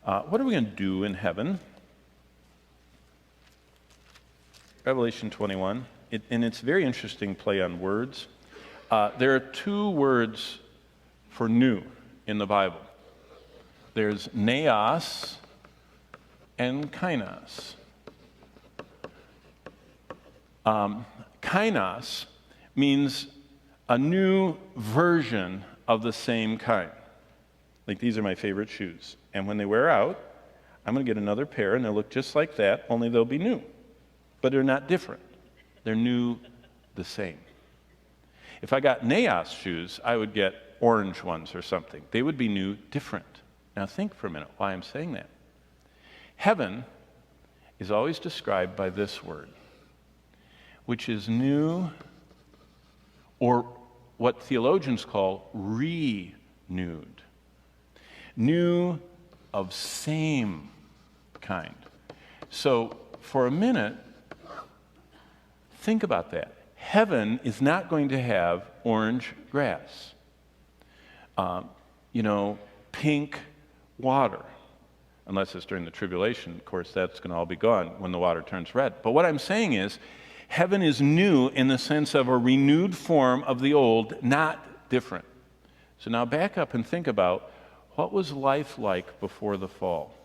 What are we going to do in heaven? Revelation 21, and it's a very interesting play on words. There are two words for new in the Bible. There's neos and kainos. Kainos means a new version of the same kind. Like, these are my favorite shoes. And when they wear out, I'm going to get another pair, and they'll look just like that, only they'll be new. But they're not different. They're new, the same. If I got Neos shoes, I would get orange ones or something. They would be new, different. Now think for a minute why I'm saying that. Heaven is always described by this word, which is new, or what theologians call renewed. New of same kind. So for a minute, think about that. Heaven is not going to have orange grass, pink water, unless it's during the tribulation. Of course, that's going to all be gone when the water turns red. But what I'm saying is, heaven is new in the sense of a renewed form of the old, not different. So now back up and think about, what was life like before the fall?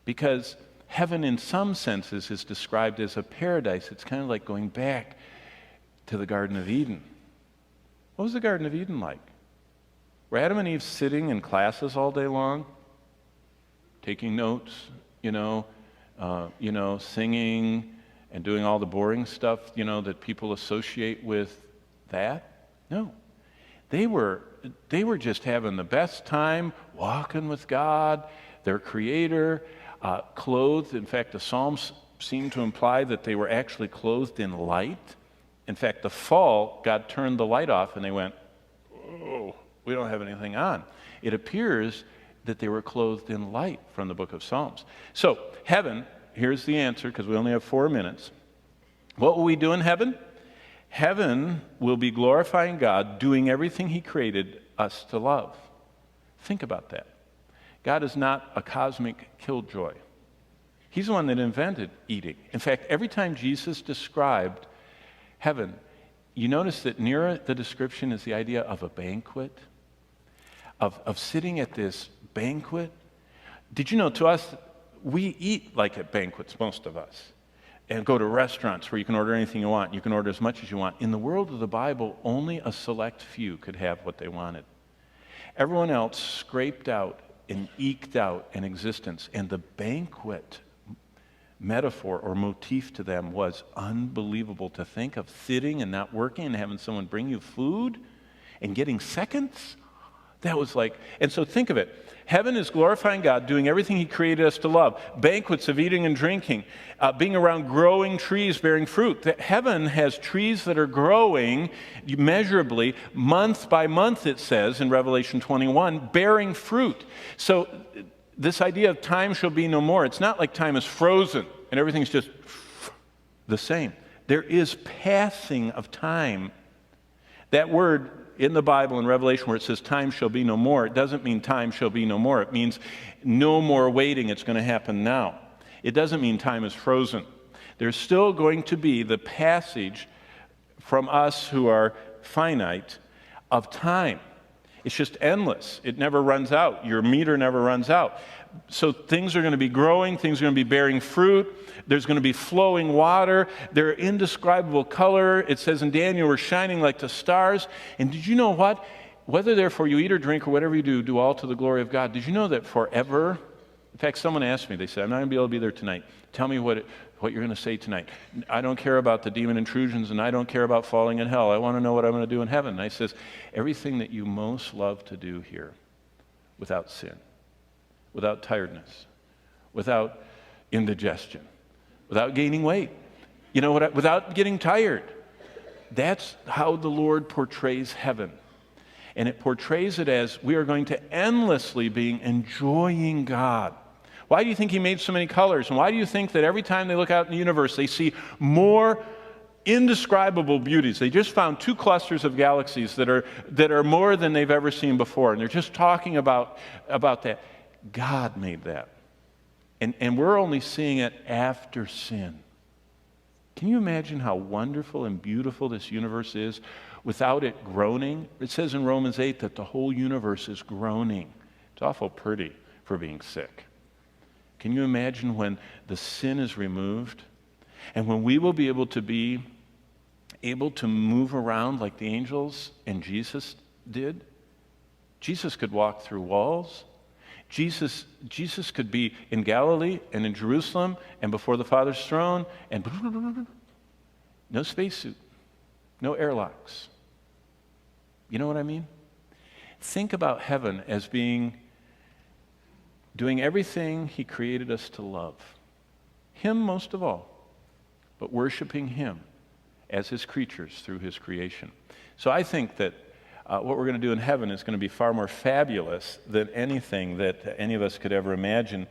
Because heaven in some senses is described as a paradise. It's kind of like going back to the Garden of Eden. What was the Garden of Eden like? Were Adam and Eve sitting in classes all day long, taking notes, singing and doing all the boring stuff, that people associate with that? No. They were just having the best time, walking with God, their Creator, clothed. In fact, the Psalms seem to imply that they were actually clothed in light. In fact, the fall, God turned the light off and they went, "Oh, we don't have anything on." It appears that they were clothed in light from the book of Psalms. So, heaven, here's the answer, because we only have 4 minutes. What will we do in heaven? Heaven will be glorifying God, doing everything He created us to love. Think about that. God is not a cosmic killjoy. He's the one that invented eating. In fact, every time Jesus described heaven, you notice that near the description is the idea of a banquet, of sitting at this banquet. Did you know, to us, we eat like at banquets, most of us, and go to restaurants where you can order anything you want. You can order as much as you want. In the world of the Bible, only a select few could have what they wanted. Everyone else scraped out and eked out an existence, and the banquet metaphor or motif to them was unbelievable. To think of sitting and not working and having someone bring you food and getting seconds. That was like, and so think of it. Heaven is glorifying God, doing everything He created us to love. Banquets of eating and drinking, being around growing trees bearing fruit. Heaven has trees that are growing measurably, month by month, it says in Revelation 21, bearing fruit. So this idea of time shall be no more, it's not like time is frozen and everything's just the same. There is passing of time. That word in the Bible in Revelation where it says time shall be no more, it doesn't mean time shall be no more. It means no more waiting, it's going to happen now. It doesn't mean time is frozen. There's still going to be the passage from us who are finite of time. It's just endless. It never runs out. Your meter never runs out. So things are going to be growing, things are going to be bearing fruit, there's going to be flowing water, they're indescribable color. It says in Daniel, we're shining like the stars. And did you know what? Whether therefore you eat or drink or whatever you do, do all to the glory of God. Did you know that forever? In fact, someone asked me, they said, I'm not going to be able to be there tonight. Tell me what you're going to say tonight. I don't care about the demon intrusions and I don't care about falling in hell. I want to know what I'm going to do in heaven. And I says, everything that you most love to do here without sin, without tiredness, without indigestion, without gaining weight, without getting tired. That's how the Lord portrays heaven. And it portrays it as we are going to endlessly be enjoying God. Why do you think He made so many colors? And why do you think that every time they look out in the universe, they see more indescribable beauties? They just found 2 clusters of galaxies that are more than they've ever seen before. And they're just talking about that. God made that. And we're only seeing it after sin. Can you imagine how wonderful and beautiful this universe is without it groaning? It says in Romans 8 that the whole universe is groaning. It's awful pretty for being sick. Can you imagine when the sin is removed and when we will be able to move around like the angels and Jesus did? Jesus could walk through walls. Jesus could be in Galilee and in Jerusalem and before the Father's throne and no spacesuit, no airlocks. You know what I mean? Think about heaven as doing everything he created us to love. Him most of all, but worshiping him as his creatures through his creation. So I think that what we're going to do in heaven is going to be far more fabulous than anything that any of us could ever imagine.